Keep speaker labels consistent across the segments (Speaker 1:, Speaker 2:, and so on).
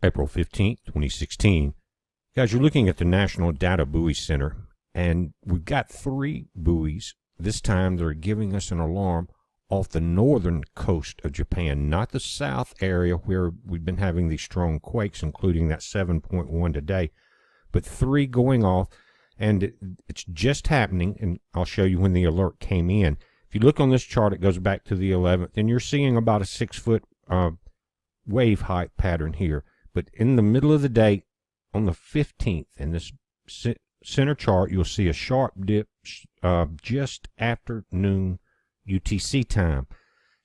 Speaker 1: April 15th, 2016. Guys, you're looking at the National Data Buoy Center, and we've got 3 buoys. This time they're giving us an alarm off the northern coast of Japan, not the south area where we've been having these strong quakes, including that 7.1 today, but 3 going off, and it's just happening, and I'll show you when the alert came in. If you look on this chart, it goes back to the 11th, and you're seeing about a 6-foot wave height pattern here. But in the middle of the day, on the 15th, in this center chart, you'll see a sharp dip just after noon UTC time.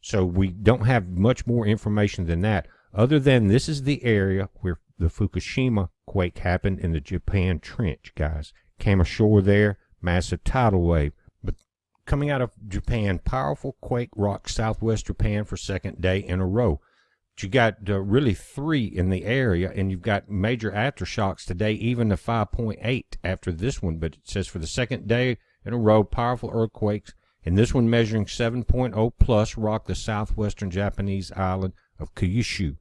Speaker 1: So we don't have much more information than that, other than this is the area where the Fukushima quake happened in the Japan Trench, guys. Came ashore there, massive tidal wave. But coming out of Japan, powerful quake rocked southwest Japan for second day in a row. But you got really 3 in the area, and you've got major aftershocks today, even the 5.8 after this one. But it says for the second day in a row, powerful earthquakes, and this one measuring 7.0 plus rocked the southwestern Japanese island of Kyushu.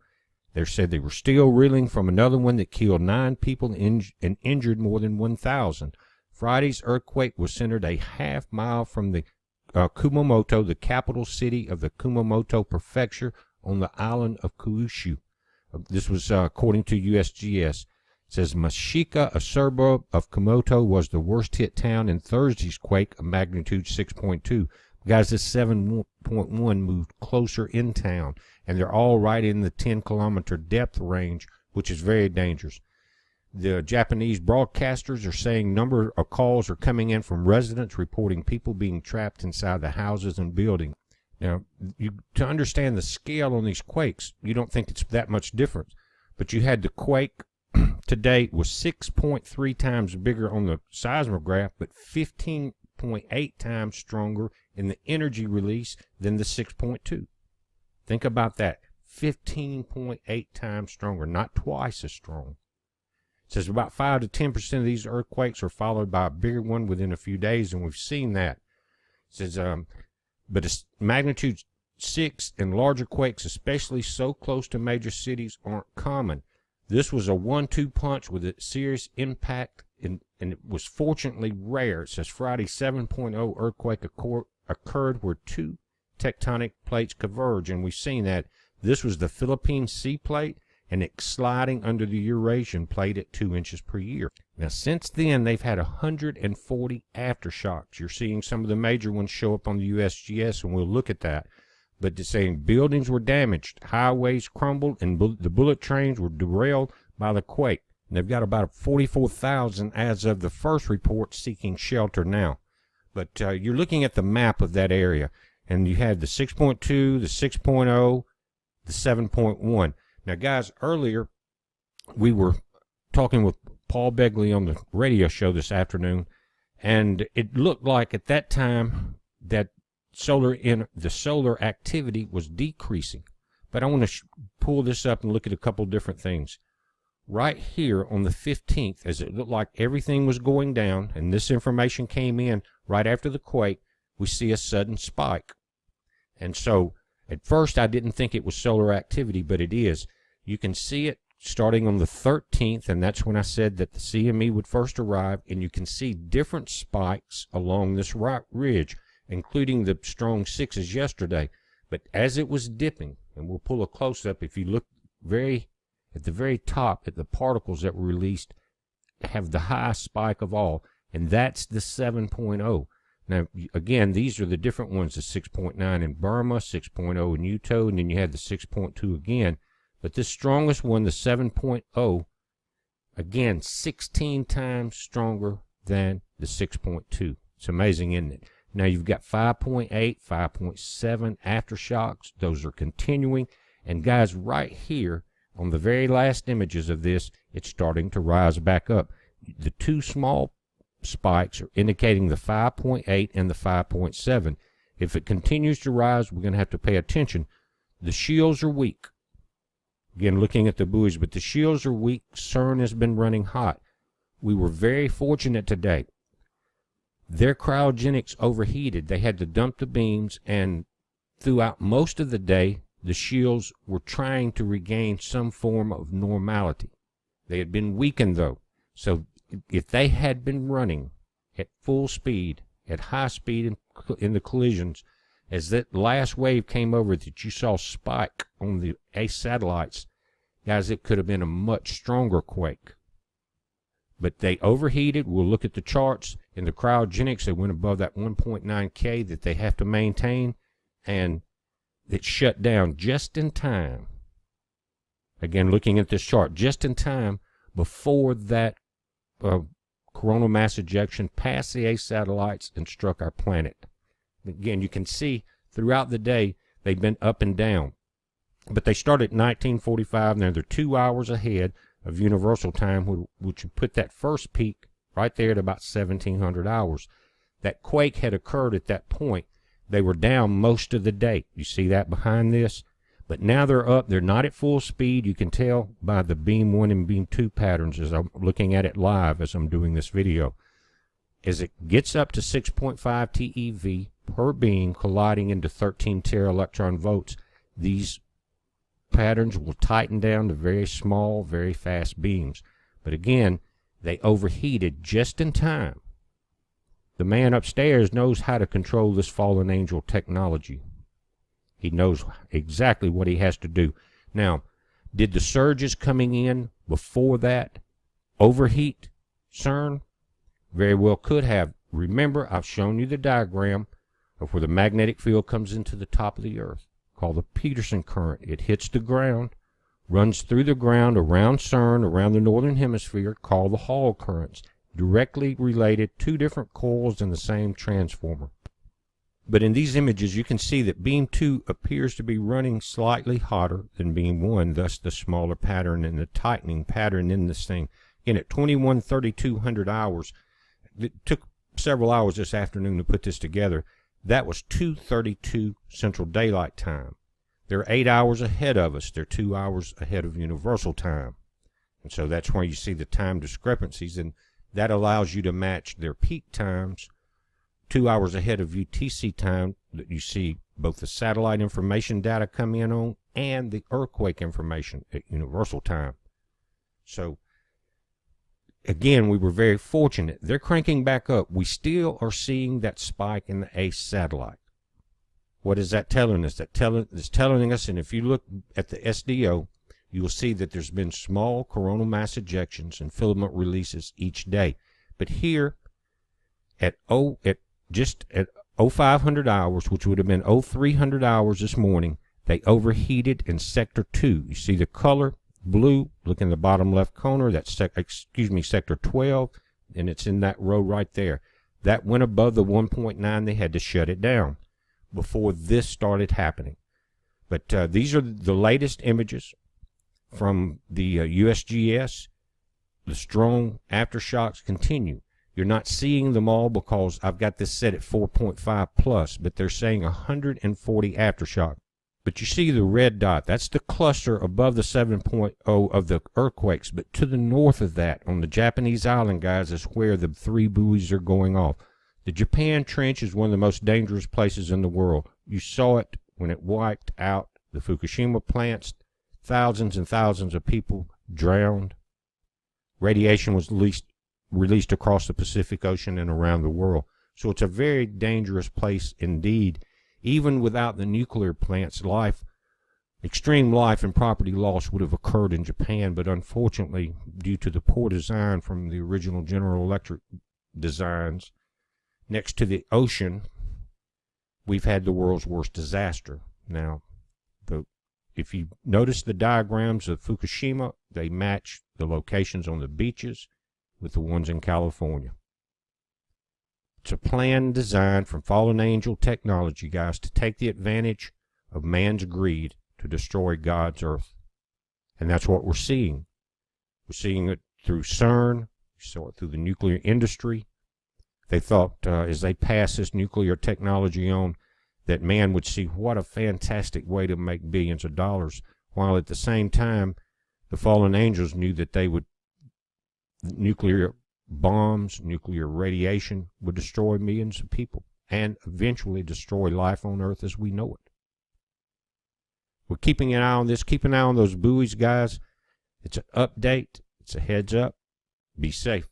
Speaker 1: They said they were still reeling from another one that killed 9 people and injured more than 1,000. Friday's earthquake was centered a half-mile from the Kumamoto, the capital city of the Kumamoto Prefecture, on the island of Kyushu. This was according to USGS. It says Mashika, a suburb of Kumamoto, was the worst hit town in Thursday's quake of magnitude 6.2. Guys, this 7.1 moved closer in town, and they're all right in the 10-kilometer depth range, which is very dangerous. The Japanese broadcasters are saying number of calls are coming in from residents reporting people being trapped inside the houses and buildings. Now, to understand the scale on these quakes, you don't think it's that much different. But you had the quake today was 6.3 times bigger on the seismograph, but 15.8 times stronger in the energy release than the 6.2. Think about that. 15.8 times stronger, not twice as strong. It says about 5 to 10% of these earthquakes are followed by a bigger one within a few days, and we've seen that. It says, but it's magnitude 6 and larger quakes, especially so close to major cities, aren't common. This was a 1-2 punch with a serious impact, and it was fortunately rare. It says Friday 7.0 earthquake occurred where 2 tectonic plates converge, and we've seen that. This was the Philippine Sea Plate, and it's sliding under the Eurasian Plate at 2 inches per year. Now, since then, they've had 140 aftershocks. You're seeing some of the major ones show up on the USGS, and we'll look at that. But they're saying buildings were damaged, highways crumbled, and the bullet trains were derailed by the quake. And they've got about 44,000 as of the first report seeking shelter now. But you're looking at the map of that area, and you had the 6.2, the 6.0, the 7.1. Now, guys, earlier we were talking with Paul Begley on the radio show this afternoon, and it looked like at that time that the solar activity was decreasing. But I want to pull this up and look at a couple different things. Right here on the 15th, as it looked like everything was going down, and this information came in right after the quake, we see a sudden spike. And so at first I didn't think it was solar activity, but it is. You can see it starting on the 13th, and that's when I said that the CME would first arrive, and you can see different spikes along this right ridge, including the strong 6s yesterday. But as it was dipping, and we'll pull a close-up, if you look at the very top at the particles that were released, have the highest spike of all, and that's the 7.0. Now, again, these are the different ones, the 6.9 in Burma, 6.0 in Utah, and then you had the 6.2 again. But this strongest one, the 7.0, again, 16 times stronger than the 6.2. It's amazing, isn't it? Now you've got 5.8, 5.7 aftershocks. Those are continuing. And guys, right here on the very last images of this, it's starting to rise back up. The 2 small spikes are indicating the 5.8 and the 5.7. If it continues to rise, we're going to have to pay attention. The shields are weak. Again, looking at the buoys, but the shields are weak. CERN has been running hot. We were very fortunate today. Their cryogenics overheated. They had to dump the beams, and throughout most of the day, the shields were trying to regain some form of normality. They had been weakened, though, so if they had been running at full speed, at high speed in the collisions, as that last wave came over that you saw spike on the ACE satellites, guys, it could have been a much stronger quake. But they overheated. We'll look at the charts. In the cryogenics, they went above that 1.9 K that they have to maintain, and it shut down just in time. Again, looking at this chart, just in time before that coronal mass ejection passed the ACE satellites and struck our planet. Again, you can see throughout the day they've been up and down. But they started at 1945, and they're 2 hours ahead of universal time, which would put that first peak right there at about 1700 hours. That quake had occurred at that point. They were down most of the day. You see that behind this? But now they're up. They're not at full speed. You can tell by the beam 1 and beam 2 patterns as I'm looking at it live as I'm doing this video. As it gets up to 6.5 TeV per beam colliding into 13 tera-electron volts, these patterns will tighten down to very small, very fast beams. But again, they overheated just in time. The man upstairs knows how to control this fallen angel technology. He knows exactly what he has to do. Now, did the surges coming in before that overheat CERN? Very well could have. Remember, I've shown you the diagram of where the magnetic field comes into the top of the Earth, called the Peterson current. It hits the ground, runs through the ground around CERN, around the northern hemisphere, called the Hall currents, directly related, two different coils in the same transformer. But in these images, you can see that beam 2 appears to be running slightly hotter than beam 1, thus the smaller pattern and the tightening pattern in this thing. Again, at 21:3200 hours, it took several hours this afternoon to put this together. That was 2:32 Central Daylight Time. They're 8 hours ahead of us. They're 2 hours ahead of Universal Time. And so that's why you see the time discrepancies, and that allows you to match their peak times 2 hours ahead of UTC time that you see both the satellite information data come in on and the earthquake information at Universal Time. So again, we were very fortunate. They're cranking back up. We still are seeing that spike in the ACE satellite. What is that telling us? It's telling us, and if you look at the SDO, you will see that there's been small coronal mass ejections and filament releases each day. But here, just at 0500 hours, which would have been 0300 hours this morning, they overheated in sector 2. You see the color blue, look in the bottom left corner, that's sector 12, and it's in that row right there. That went above the 1.9. They had to shut it down before this started happening. But these are the latest images from the USGS. The strong aftershocks continue. You're not seeing them all because I've got this set at 4.5 plus, but they're saying 140 aftershock. But you see the red dot, that's the cluster above the 7.0 of the earthquakes. But to the north of that, on the Japanese island, guys, is where the 3 buoys are going off. The Japan Trench is one of the most dangerous places in the world. You saw it when it wiped out the Fukushima plants. Thousands and thousands of people drowned. Radiation was released across the Pacific Ocean and around the world. So it's a very dangerous place indeed. Even without the nuclear plants, extreme life and property loss would have occurred in Japan, but unfortunately, due to the poor design from the original General Electric designs, next to the ocean, we've had the world's worst disaster. Now, if you notice the diagrams of Fukushima, they match the locations on the beaches with the ones in California. It's a plan designed from fallen angel technology, guys, to take the advantage of man's greed to destroy God's earth. And that's what we're seeing. We're seeing it through CERN. We saw it through the nuclear industry. They thought as they passed this nuclear technology on, that man would see what a fantastic way to make billions of dollars, while at the same time, the fallen angels knew that nuclear bombs, nuclear radiation would destroy millions of people and eventually destroy life on Earth as we know it. we're keeping an eye on this. Keep an eye on those buoys, guys. It's an update. It's a heads up. Be safe.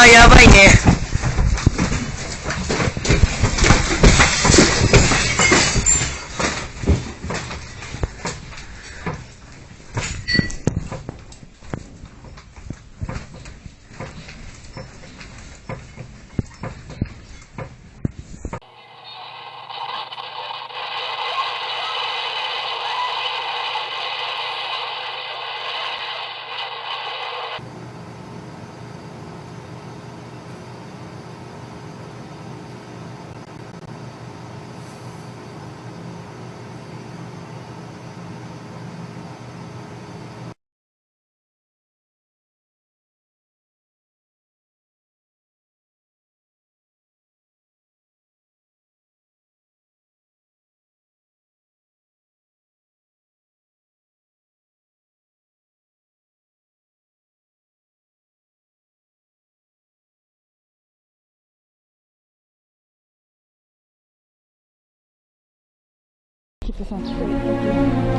Speaker 2: やばいね。
Speaker 3: Keep us on straight.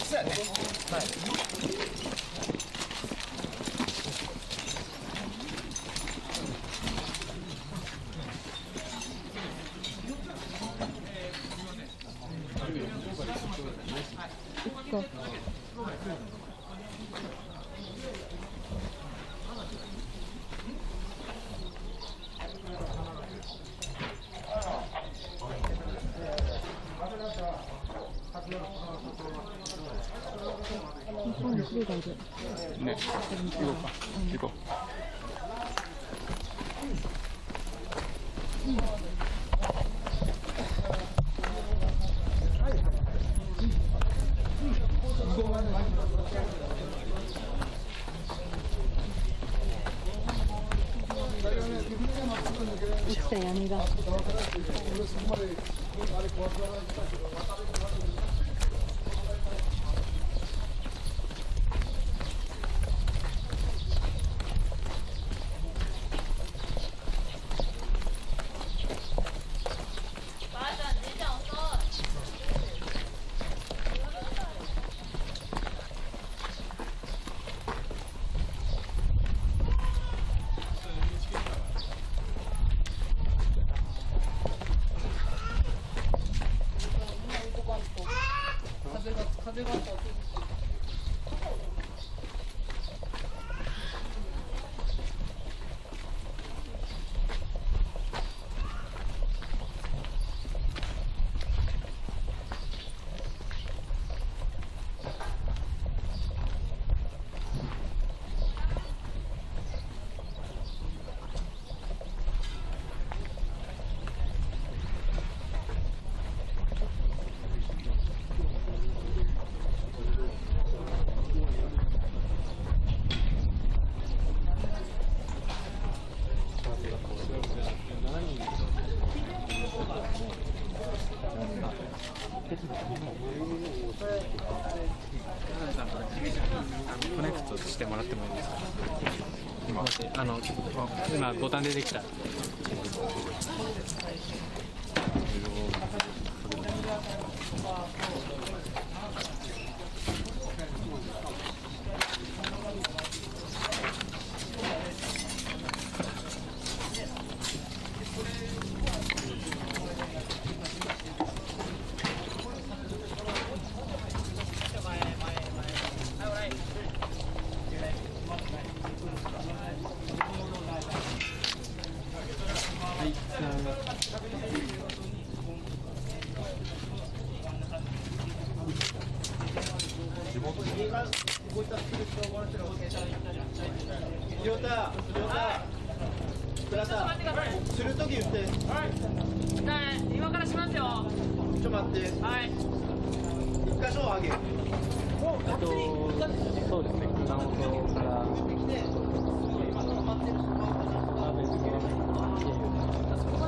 Speaker 2: そうやね。はい。
Speaker 3: ね、行こうか。行こう。
Speaker 4: 落ちた屋根が。
Speaker 3: コネクトしてもらってもいいですか。今ボタンでできた。
Speaker 2: するとき言って。
Speaker 5: 今からしますよ。
Speaker 2: ちょ待って。
Speaker 5: はい。
Speaker 2: 一箇所上げ。
Speaker 3: そうですね。熊本から。
Speaker 4: こ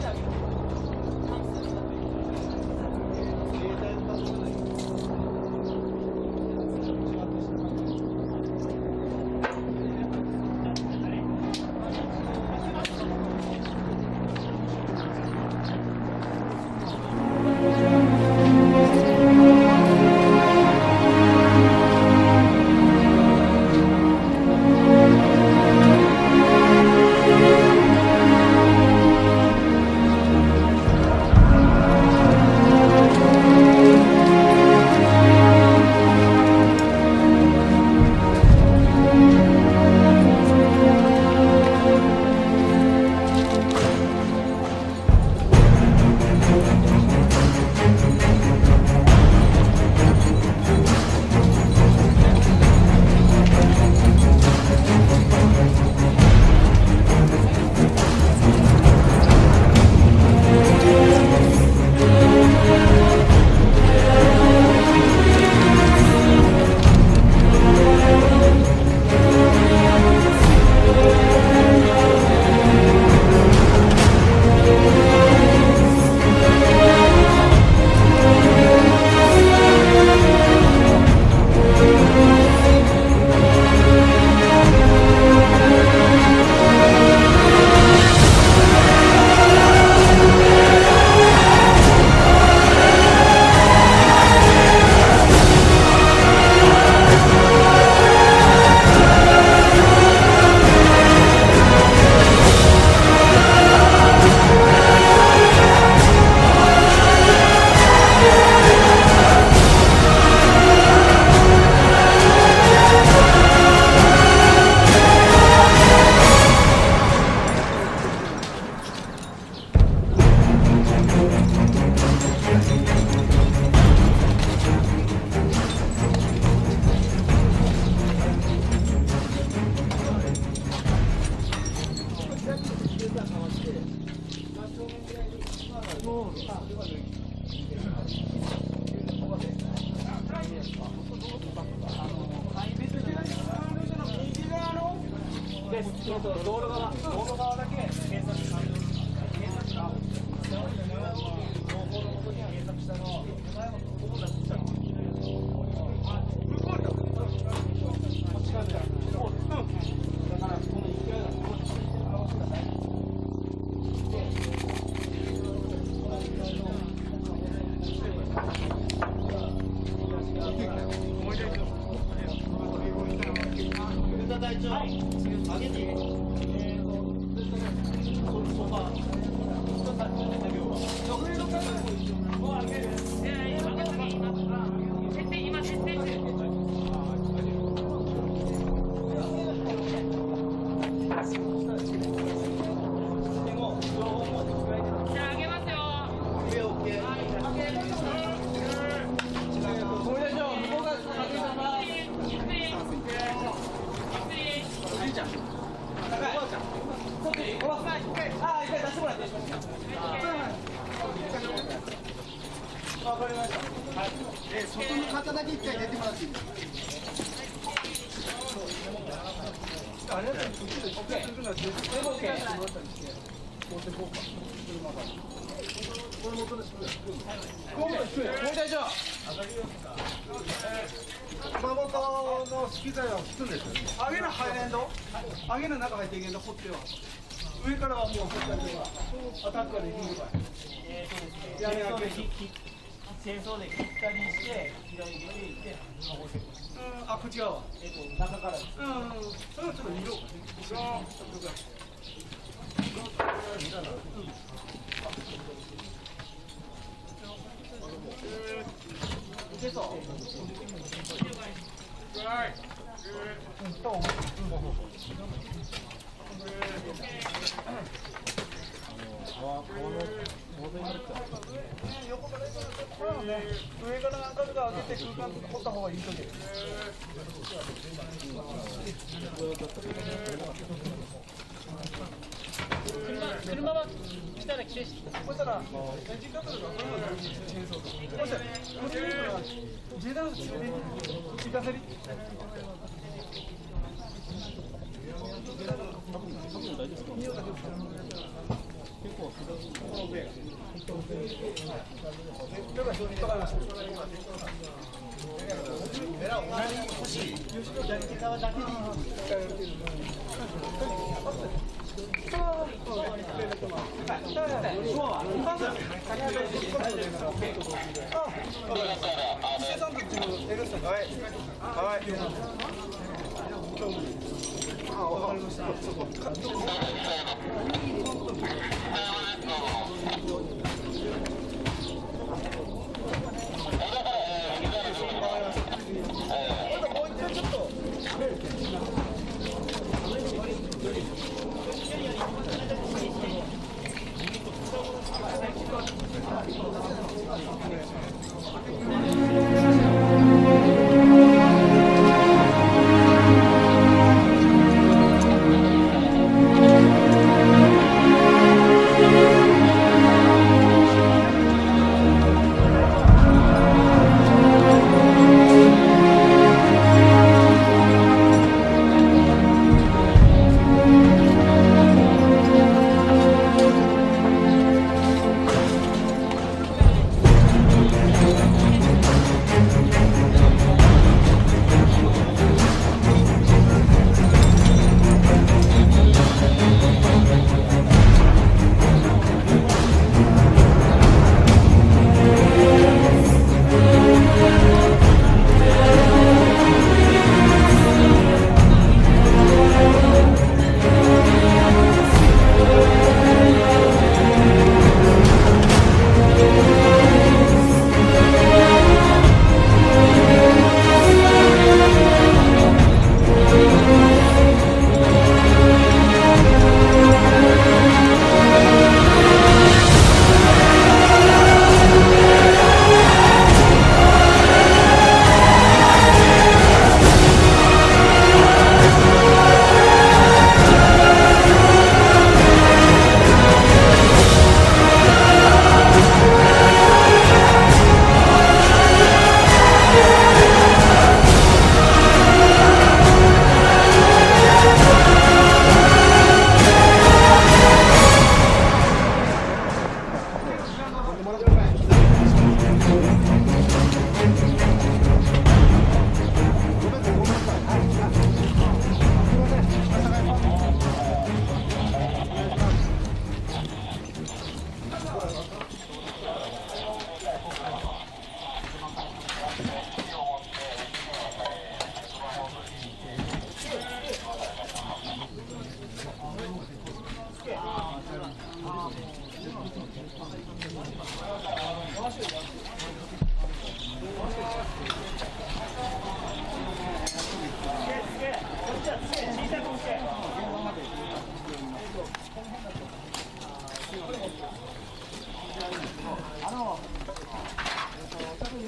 Speaker 2: 熊本の資機材はつくんですよ。上げの入れんど。上げの中入っていけんど、掘っては。上からはもう掘ったりとか、アタックができるから。やめ上げ。
Speaker 4: 清掃で切ったりして平に入れていって
Speaker 2: あ、こっち側は。
Speaker 4: 中からです。
Speaker 2: それをちょっと見ようか。いけそう。横からこれはね、上から何回か上げて空間掘った方がいいとき。
Speaker 5: 車は来たら来てし。
Speaker 2: そしたらエンジンカットとかこれまでチェーンソーとか。そしたらこっちの人が自動車で行かせる。
Speaker 1: 「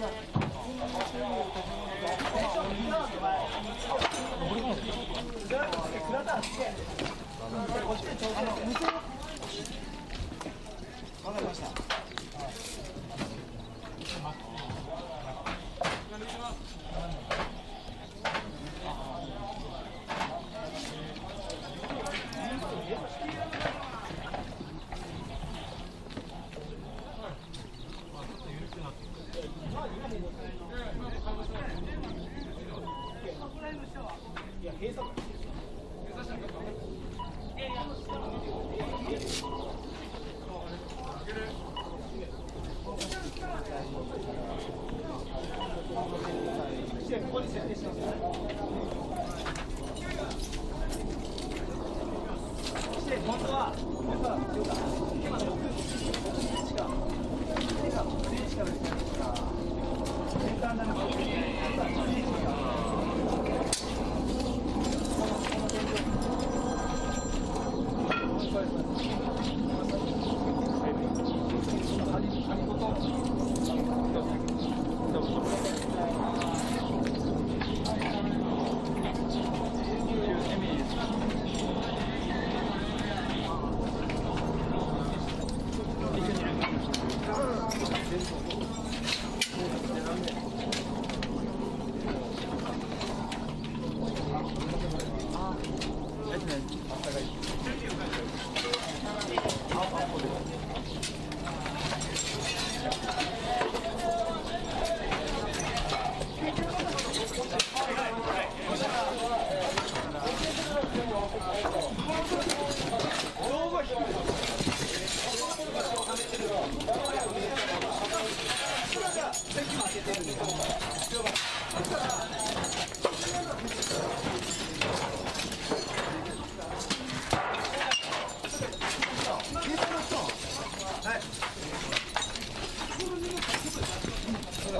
Speaker 2: わかりました。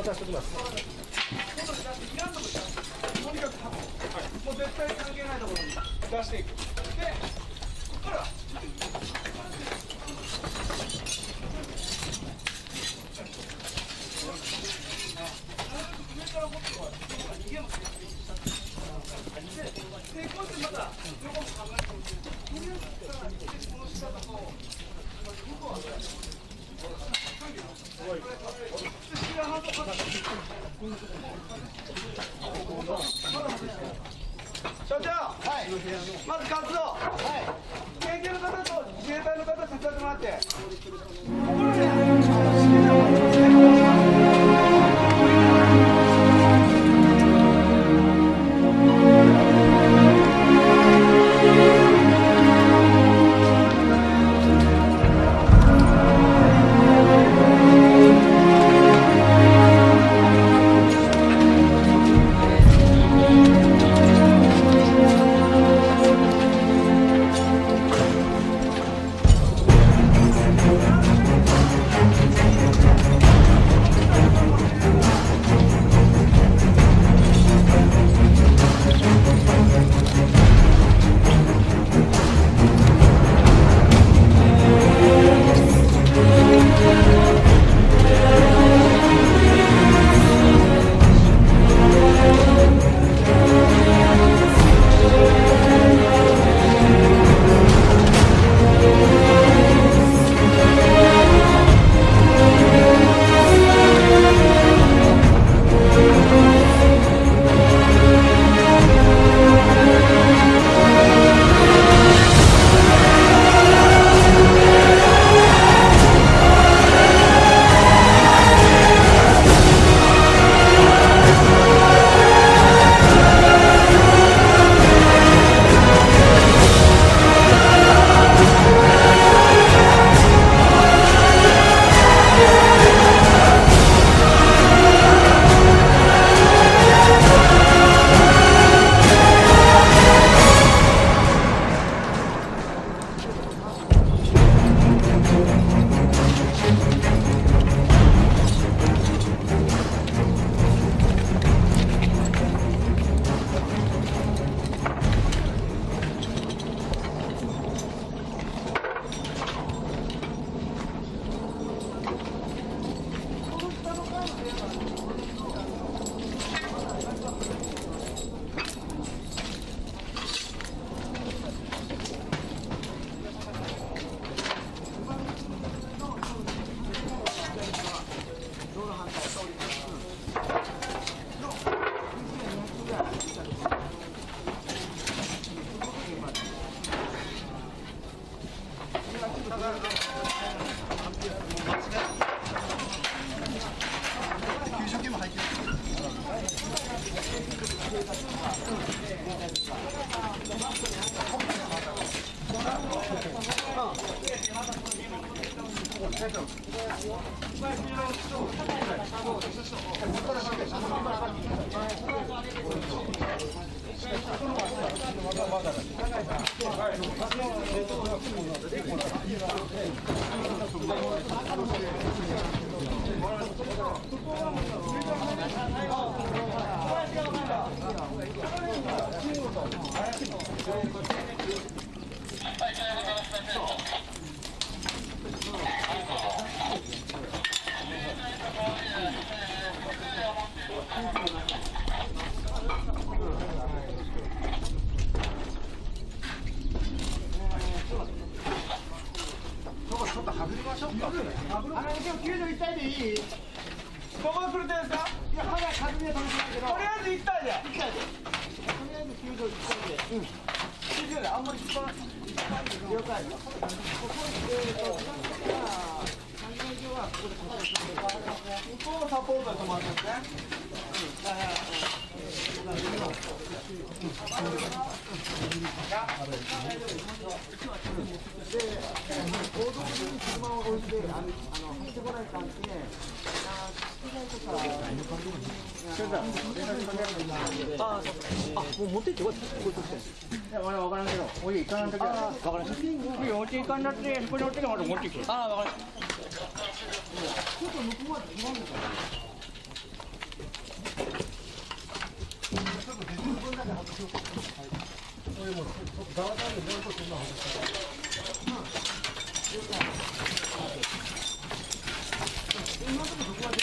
Speaker 2: 渡しておきます。とにかくもう絶対関係ないところに出していく。で、ここから上から持ってこい。逃げます。で、こうやってまた横も考えてみて、この下だと向こうは所長、はい、まず活動、はい、県警の方と自衛隊の方手伝ってもらって、ここ
Speaker 3: もう持ってってこい。いや、まだ分からんけど、おい、行かんときは。分からん。いいよ、お家行かんだって、ここに置いてからまた持ってきて。ああ、分からん。ちょっと向こうまで行かんのかな。ちょっと別の分だけ外しようか。はい。これも、ちょっとざわざわでもう一つ今外した。今のところどこまで。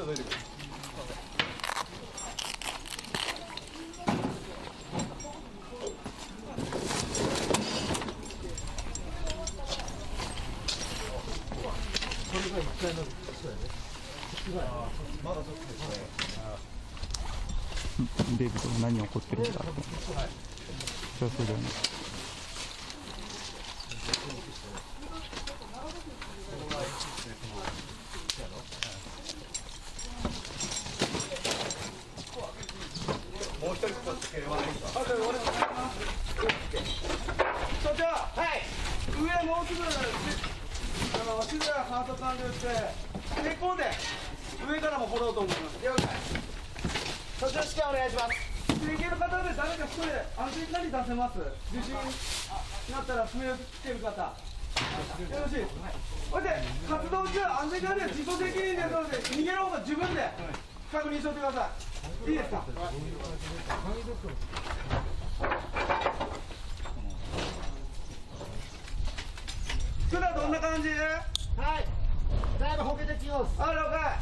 Speaker 2: とどいてくる。
Speaker 3: デイビッドが何起こってるんだろう。そうそうだよね。
Speaker 2: もう一人ちょっとつければいいか。所長、はい。上もうすぐ静かなハート完了して、結構で上からも掘ろうと思います。了解。所長試験お願いします。経験の方で誰か一人で安全管理出せます。地震になったら爪をつける方。よろしい。それで活動中安全管理は自己責任ですので逃げる方が自分で確認しておいてください。いいですか。普段どんな感じ？はい。だいぶほけてきます。あ、了解。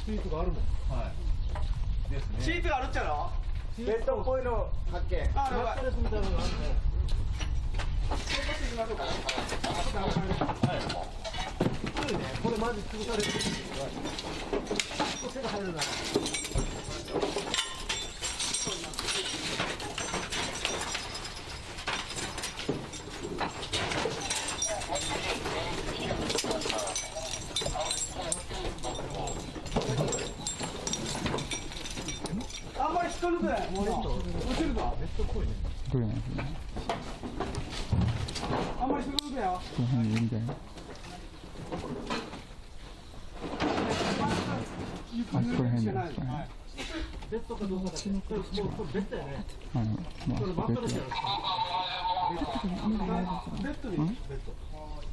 Speaker 6: シートがあるもん。はい。ですね。
Speaker 2: シートがあるっちゃろ？ベッドっぽいの発見。あ、了解。
Speaker 6: マットレスみたいなのがあるね。
Speaker 2: していきましょうか。
Speaker 6: はい。そうね。これマジ潰される。手が入るな。
Speaker 2: あんまり引っか抜くね。もう落ちるぞ。
Speaker 6: ベッドっぽいね。
Speaker 3: これなんですね。
Speaker 2: あんまり引っか抜くよ。
Speaker 3: この辺にいるみたいな。あ、ここら辺なんですかね。
Speaker 6: ベッドかどうかだけど、これベッドやね。
Speaker 3: まあ、
Speaker 6: これマットレスやろ。
Speaker 2: ベッドに。
Speaker 6: ベッド。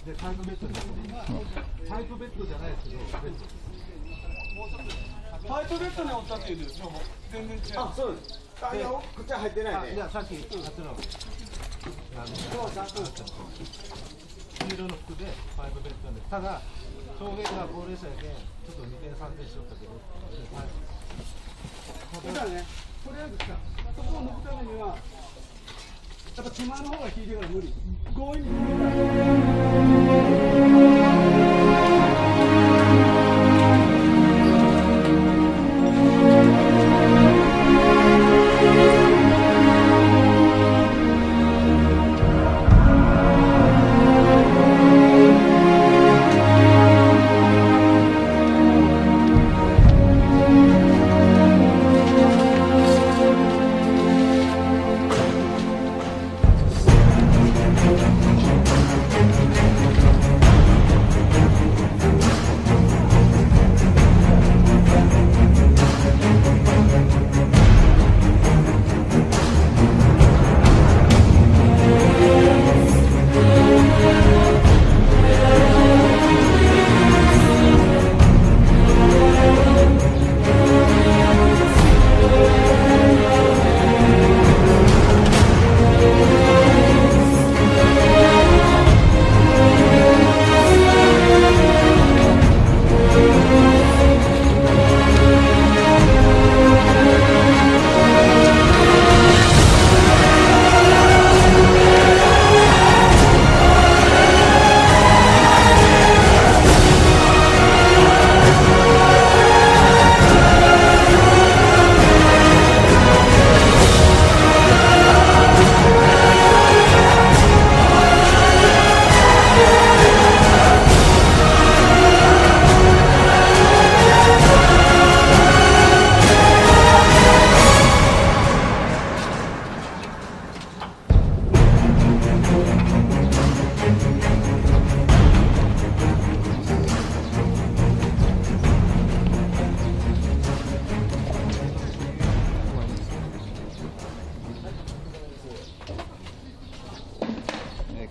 Speaker 6: で、タイプベッドに。タイプベッドじゃないですけど、ベッド。
Speaker 2: タイプベッドにおったっていうのも全然違う。あ、そうです。あ、いや、こっちは入ってないね。
Speaker 6: じゃあさっきやってなかった。黄色の服でタイプベッドで、ただ証言が高齢者やけん、ちょっと2点3点しよったけど、
Speaker 2: だからね、とりあえずさ、そこを抜くためには、やっぱ手前の方が引いてから無理。強引に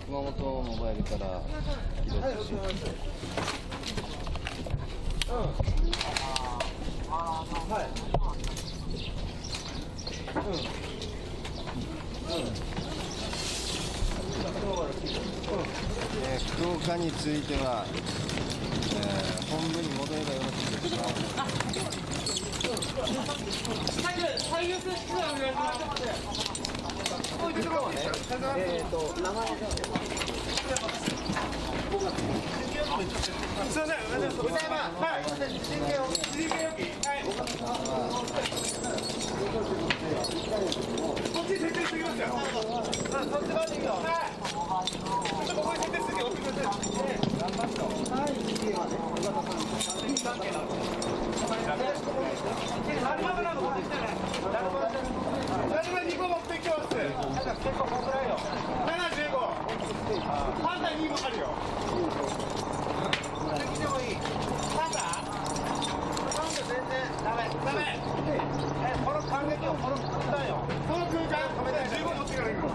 Speaker 7: 熊本モバイルから起動します。
Speaker 2: はい。
Speaker 7: かについては、本部に戻ればよろしいですか。
Speaker 5: 最優先室内お願いします。
Speaker 2: すいません、ございます。はい、人権を、はい。こっちに設定してきますよ。そっち側に行くよ。はい。ちょっとここに設定してきて、押してください。はい、人権はね、尾形さん。何番なの、こっち来てね。何番2個持ってきてます。結構こんぐらいよ。75。反対2分あるよ。でもいい。パンダ全然ダメ。この感激をこの空間よ。この空間止めて15持ってから行く。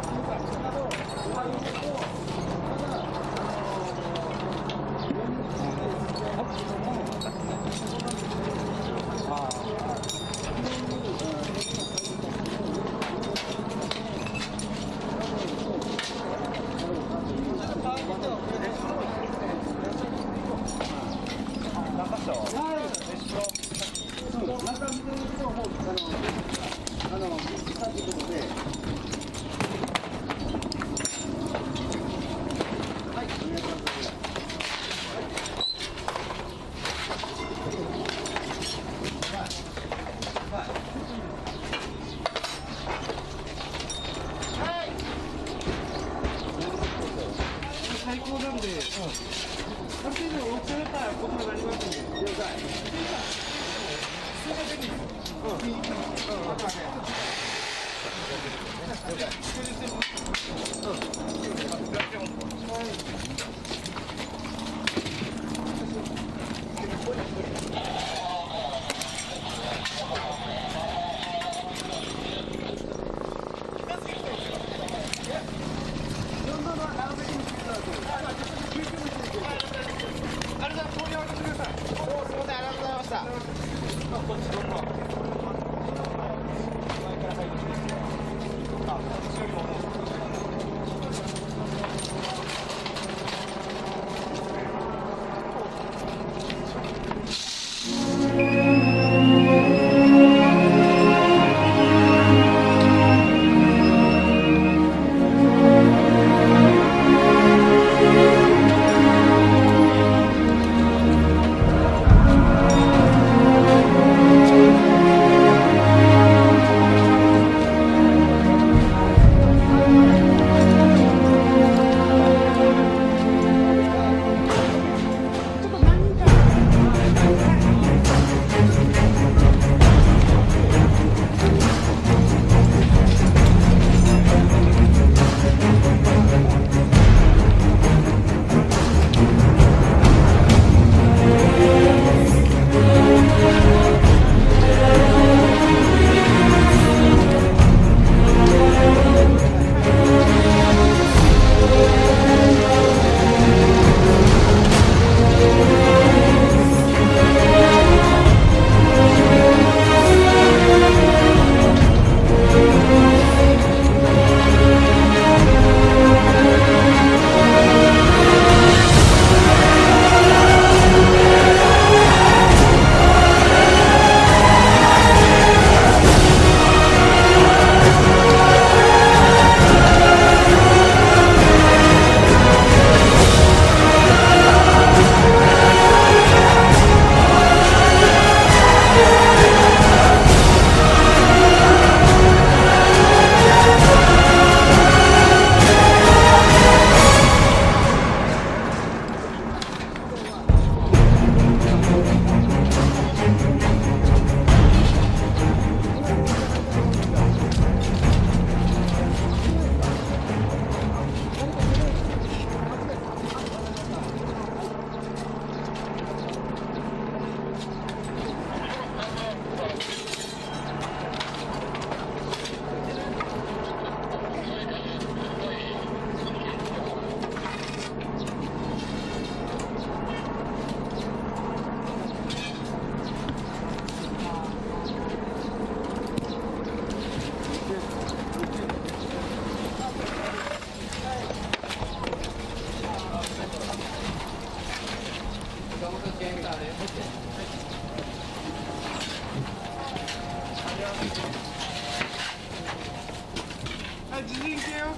Speaker 2: 最高なんで、ある程度大きさだったら僕もなりますんで。了解。こっちどんな。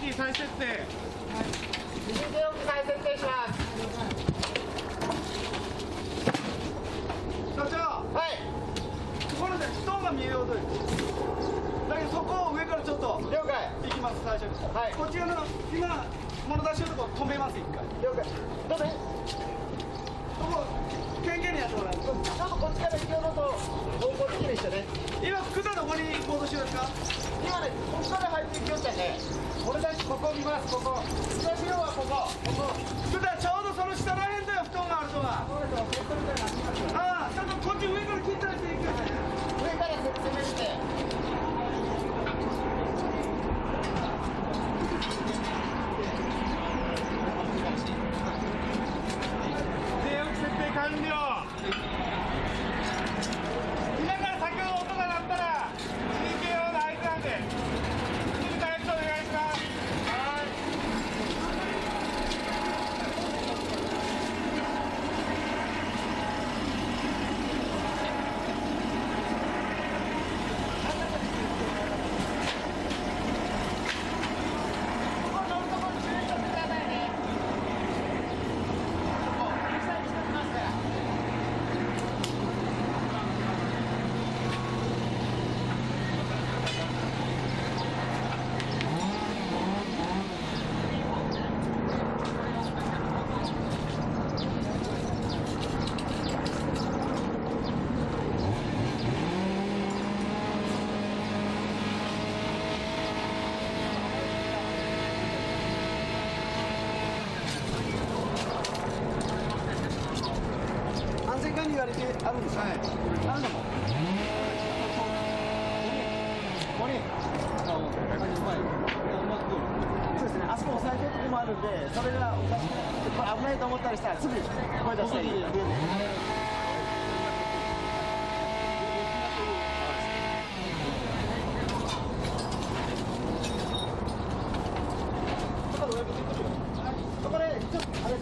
Speaker 6: 機再設定。
Speaker 3: 二次電機再設定します。
Speaker 2: 社長、
Speaker 3: はい。
Speaker 2: これでストーンが見えようとだけどそこを上からちょっと
Speaker 3: 了解。
Speaker 2: 行きます、最初に。
Speaker 3: はい。
Speaker 2: こっち側の今物出しのとこ止めます、一回。
Speaker 3: 了解。どうぞ。
Speaker 2: そこケンケンにやってもらう。
Speaker 3: ちょっとこっちから行くのと方向的にしてね。
Speaker 2: 今福田どこに行こうとしてるんですか？
Speaker 3: 今ね、ここから入っていきよったんで、これだけここ見ます、ここ。東洋はここ。
Speaker 2: 福田ちょうどその下らへんだよ、布団があるとが。ああ、ちょっとこっち上から切ったりしていくよね。
Speaker 3: 上から攻めて。
Speaker 6: 電気設定完了。今から先ほど音が鳴ったら人形用の合図なんで静かにお願いします。はい。
Speaker 3: ここ乗るとこに注意してくださいね。ここ、実際にしておきますから。
Speaker 2: 安全管理言われてあるんですか？はい。あるのも。そうですね。あそこ押さえてるとこもあるんで、それがおかしくて、これ危ないと思ったりしたらすぐ声出したらいい。そこでちょっとあれ。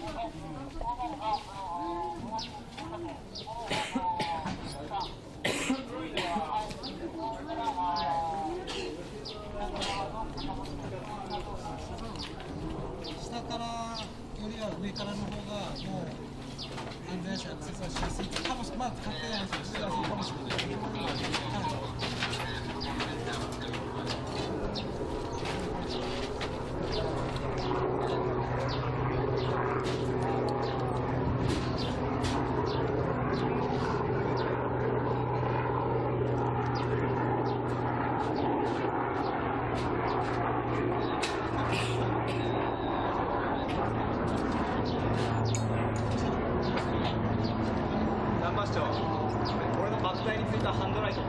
Speaker 2: 下からよりは上からの方がもう安全車アクセスはしやすいかもしれない。まあ勝手な話はしやすいかもしれない。
Speaker 3: 南波市長、俺のバック台についたハンドライト。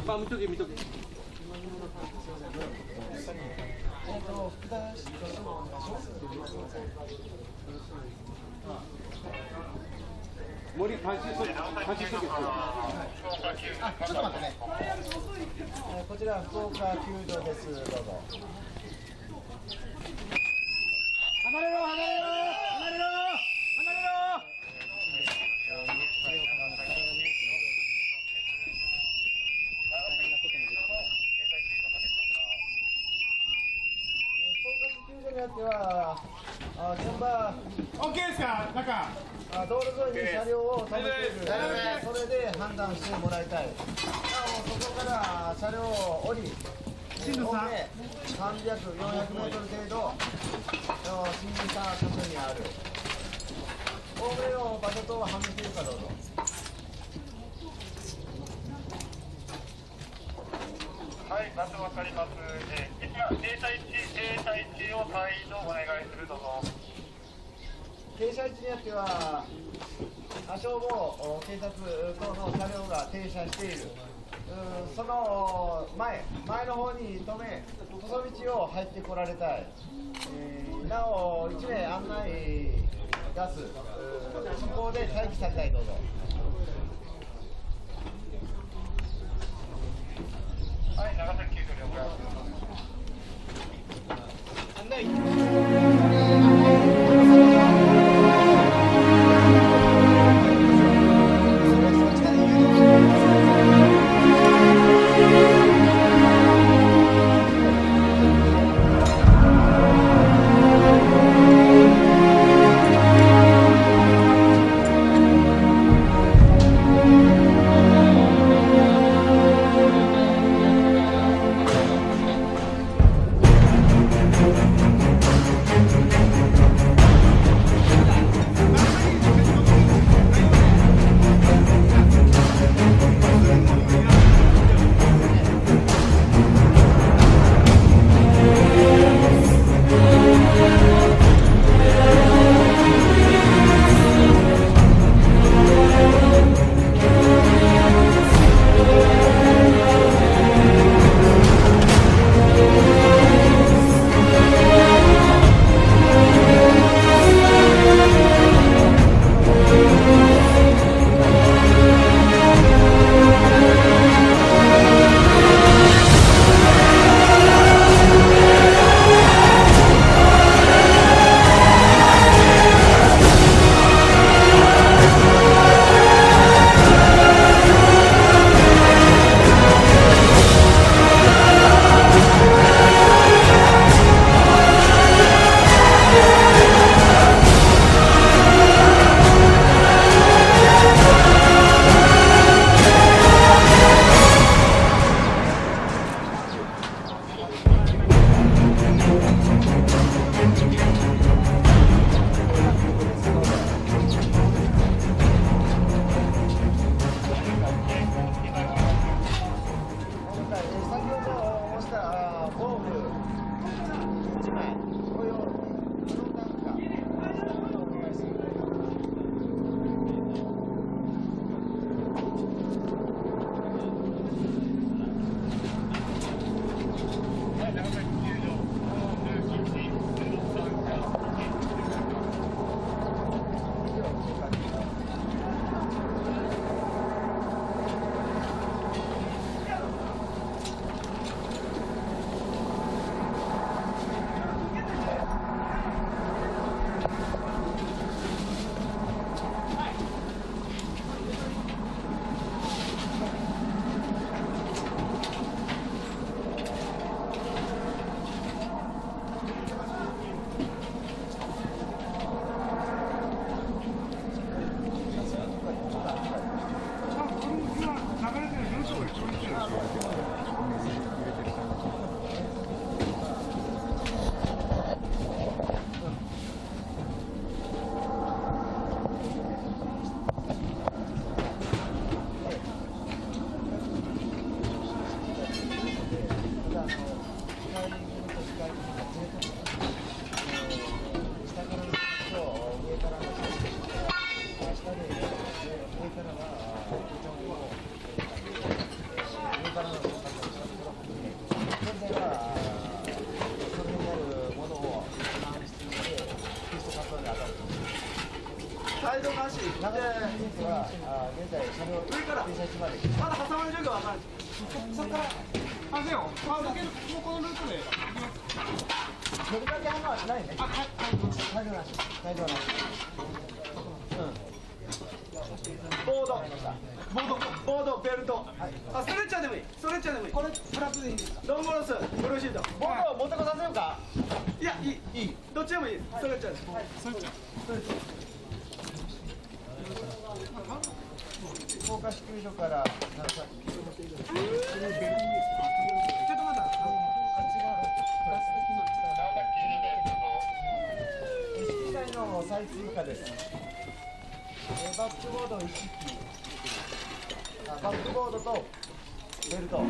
Speaker 3: あ、見とけ見とけ。
Speaker 6: 森監視所
Speaker 2: あ、ちょっと待ってね。こちら福岡球場です。どうぞ。
Speaker 3: 離れろ離れろ離れろ離れろ。
Speaker 2: 福岡市球場によっては、現場、
Speaker 6: OK ですか、中
Speaker 2: 道路沿いに車両を止めている、それで判断してもらいたい。なお、そこから車両を降り、おおむね300、400メートル程度、新聞した箇所にある。おおむねの場所と判明しているかどうぞ。
Speaker 8: はい、場所わかります。停車位置を再度お願いするどうぞ。
Speaker 2: 停車位置によっては、消防、警察等の車両が停車している。その前の方に止め、細道を入ってこられたい。なお、1名案内ガス、そこで待機されたい、どうぞ。
Speaker 8: はい、長崎球場了解。
Speaker 2: 案内。動なしで、
Speaker 3: 長崎ピンクは現在車両
Speaker 2: 上から
Speaker 3: 停車地まで。
Speaker 2: まだ挟まれる状況は分からない。
Speaker 4: そこからあせよあ抜けるもうこのルートで
Speaker 3: 乗りかけはないね。大丈夫なし。大丈夫なし。
Speaker 2: ボード、ベルト、ストレッチャーでもいい、ストレッチャーでもいい。これプラスでいいんですか？ドンボロス、ブルーシート。
Speaker 3: ボードを持ってこさせようか。
Speaker 2: いや、いい。どっちでもいい。ストレッチャーです。
Speaker 3: 福岡市球場から長崎。
Speaker 2: ちょっと待って。
Speaker 3: 以外の再追加です。バックボード1機、バックボードとベルト。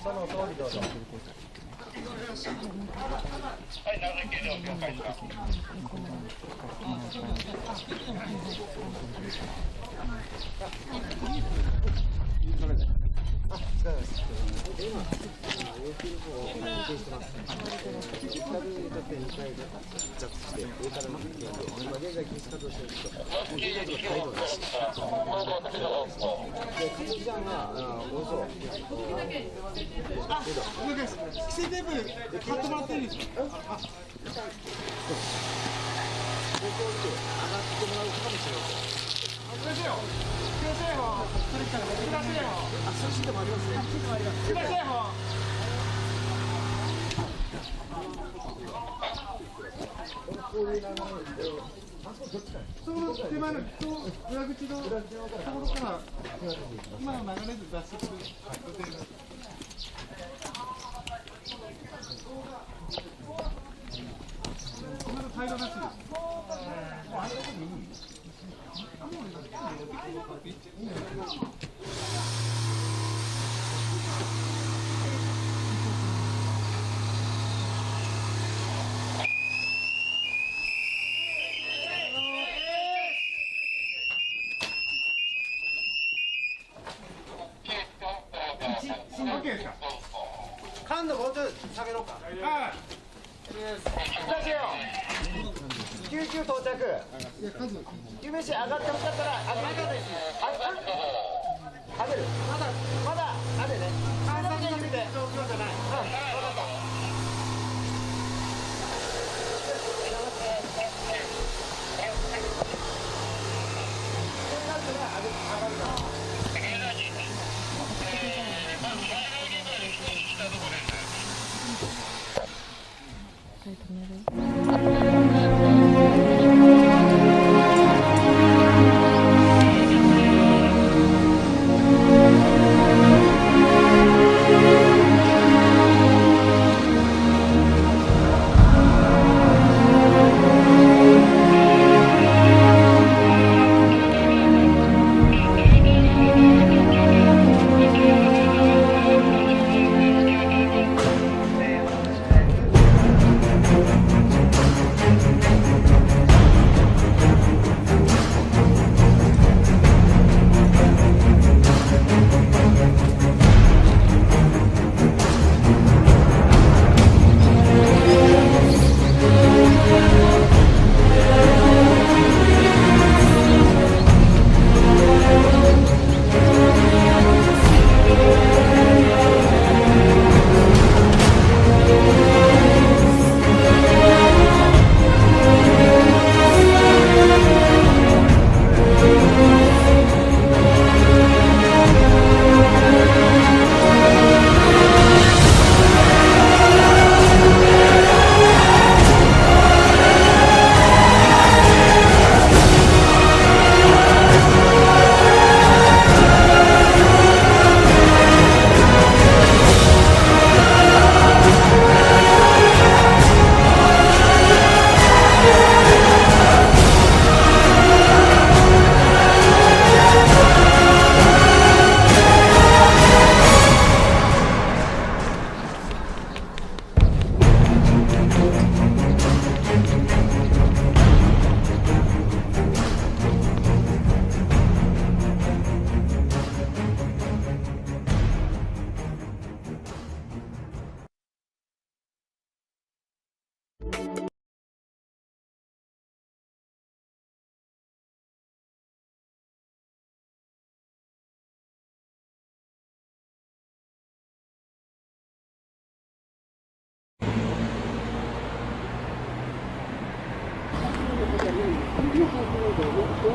Speaker 3: その通りどうぞ。
Speaker 8: はい、長崎球場了解します。
Speaker 2: 規制テープ買ってもらっていいですか？その手前の裏口のところから今の流れで脱出する予定です。まだ対応なしです。OK ですか？
Speaker 3: 感度もうちょい下げろうか。
Speaker 2: はい。
Speaker 3: 救急到着。救命士上がってほしかったら上げる。上げる。まだ上げね。あ、先に見て。状況じゃない。分かった。
Speaker 8: まず、前のリードにしたところです。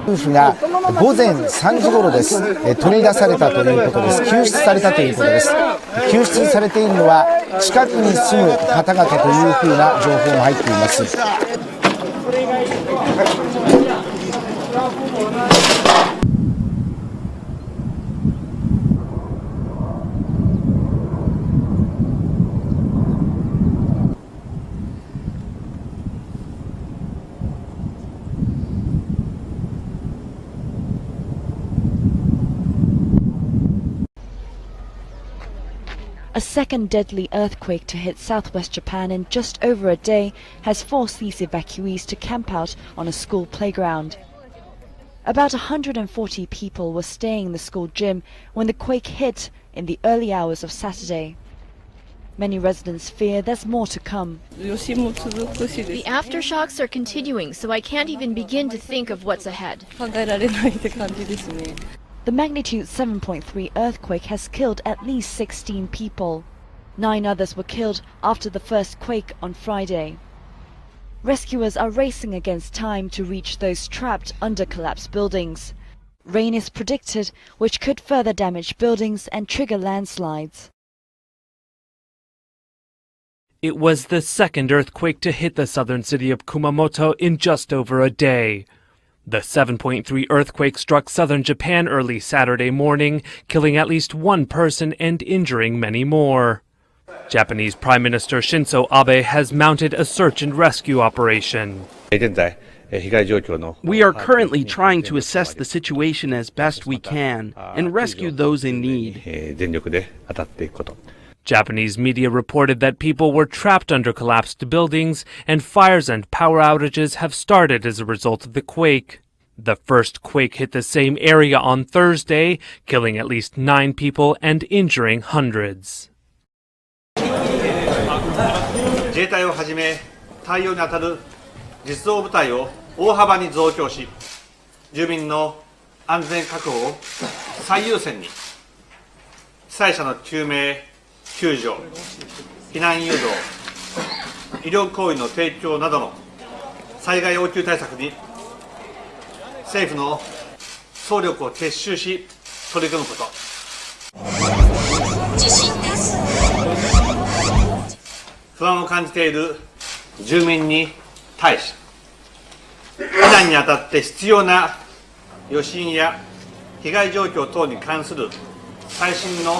Speaker 9: 夫婦が午前3時頃です、取り出されたということです。救出されたということです。救出されているのは近くに住む方々というふうな情報も入っています。
Speaker 10: A second deadly earthquake to hit southwest Japan in just over a day has forced these evacuees to camp out on a school playground. About 140 people were staying in the school gym when the quake hit in the early hours of Saturday. Many residents fear there's more to come.
Speaker 11: The aftershocks are continuing, so I can't even begin to think of what's ahead.
Speaker 10: The magnitude 7.3 earthquake has killed at least 16 people. 9 others were killed after the first quake on Friday. Rescuers are racing against time to reach those trapped under collapsed buildings. Rain is predicted, which could further damage buildings and trigger landslides.
Speaker 12: It was the second earthquake to hit the southern city of Kumamoto in just over a day. The 7.3 earthquake struck southern Japan early Saturday morning, killing at least one person and injuring many more. Japanese Prime Minister Shinzo Abe has mounted a search and rescue operation.
Speaker 13: We are currently trying to assess the situation as best we can and rescue those in need.
Speaker 12: Japanese media reported that people were trapped under collapsed buildings and fires and power outages have started as a result of the quake. The first quake hit the same area on Thursday, killing at least 9 people and injuring hundreds.
Speaker 8: 自衛隊をはじめ対応に当たる実動部隊を大幅に増強し、住民の安全確保を最優先に、被災者の救命救助、避難誘導、医療行為の提供などの災害応急対策に政府の総力を結集し取り組むこと。不安を感じている住民に対し、避難にあたって必要な余震や被害状況等に関する最新の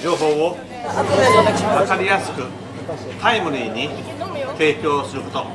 Speaker 8: 情報を分かりやすくタイムリーに提供すること。